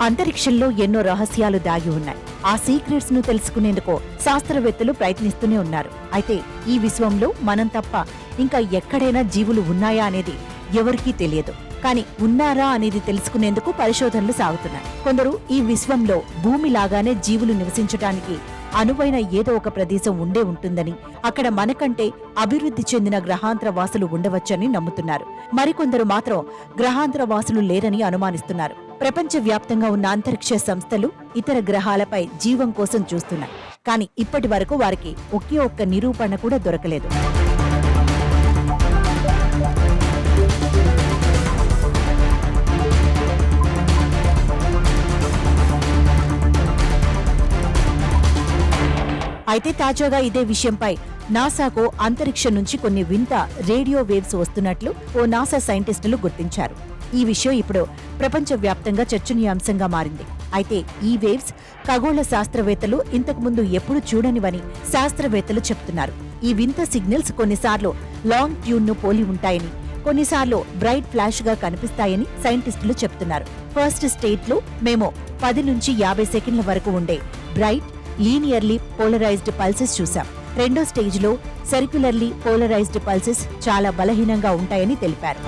అంతరిక్షంలో ఎన్నో రహస్యాలు దాగి ఉన్నాయి. ఆ సీక్రెట్స్ ను తెలుసుకునేందుకు శాస్త్రవేత్తలు ప్రయత్నిస్తూనే ఉన్నారు. అయితే ఈ విశ్వంలో మనం తప్ప ఇంకా ఎక్కడైనా జీవులు ఉన్నాయా అనేది ఎవరికీ తెలియదు. కానీ ఉన్నారా అనేది తెలుసుకునేందుకు పరిశోధనలు సాగుతున్నాయి. కొందరు ఈ విశ్వంలో భూమిలాగానే జీవులు నివసించటానికి అనువైన ఏదో ఒక ప్రదేశం ఉండే ఉంటుందని, అక్కడ మనకంటే అభివృద్ధి చెందిన గ్రహాంతర వాసులు ఉండవచ్చని నమ్ముతున్నారు. మరికొందరు మాత్రం గ్రహాంతర వాసులు లేరని అనుమానిస్తున్నారు. ప్రపంచవ్యాప్తంగా ఉన్న అంతరిక్ష సంస్థలు ఇతర గ్రహాలపై జీవం కోసం చూస్తున్నాయి. కానీ ఇప్పటి వరకు వారికి ఒకే ఒక్క నిరూపణ కూడా దొరకలేదు. అయితే తాజాగా ఇదే విషయంపై నాసాకు అంతరిక్షం నుంచి కొన్ని వింత రేడియో వేవ్స్ వస్తున్నట్లు ఓ నాసా సైంటిస్టులు గుర్తించారు. ఈ విషయం ఇప్పుడు ప్రపంచవ్యాప్తంగా చర్చనీయాంశంగా మారింది. అయితే ఈ వేవ్స్ ఖగోళ శాస్త్రవేత్తలు ఇంతకుముందు ఎప్పుడూ చూడనివని శాస్త్రవేత్తలు చెప్తున్నారు. ఈ వింత సిగ్నల్స్ కొన్నిసార్లు లాంగ్ ట్యూన్ ను పోలి ఉంటాయని, కొన్నిసార్లు బ్రైట్ ఫ్లాష్ గా కనిపిస్తాయని సైంటిస్టులు చెప్తున్నారు. ఫస్ట్ స్టేట్ లో మేము 10 నుంచి 50 సెకండ్ల వరకు ఉండే బ్రైట్ లీనియర్లీ పోలరైజ్డ్ పల్సెస్ చూశాం. రెండో స్టేజ్ లో సర్క్యులర్లీ పోలరైజ్డ్ పల్సెస్ చాలా బలహీనంగా ఉంటాయని తెలిపారు.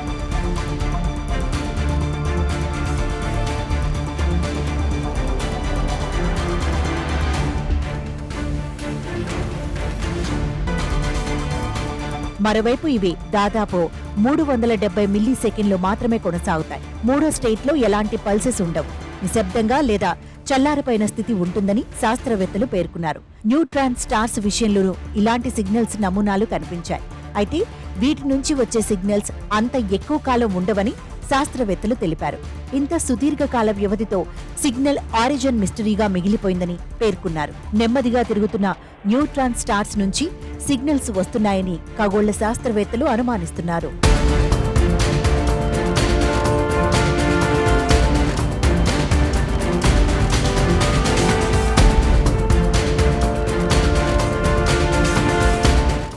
మరోవైపు ఇవి దాదాపు 370 మిల్లీ సెకండ్లు మాత్రమే కొనసాగుతాయి. మూడో స్టేట్లో ఎలాంటి పల్సెస్ ఉండవు. నిశ్శబ్దంగా లేదా చల్లారిపోయిన స్థితి ఉంటుందని శాస్త్రవేత్తలు పేర్కొన్నారు. న్యూట్రాన్ స్టార్స్ విషయంలోనూ ఇలాంటి సిగ్నల్స్ నమూనాలు కనిపించాయి. అయితే వీటి నుంచి వచ్చే సిగ్నల్స్ అంత ఎక్కువ కాలం ఉండవని శాస్త్రవేత్తలు తెలిపారు. ఇంత సుదీర్ఘకాల వ్యవధితో సిగ్నల్ ఆరిజిన్ మిస్టరీగా మిగిలిపోయిందని పేర్కొన్నారు. నెమ్మదిగా తిరుగుతున్న న్యూట్రాన్ స్టార్స్ నుంచి సిగ్నల్స్ వస్తున్నాయని ఖగోళ శాస్త్రవేత్తలు అనుమానిస్తున్నారు.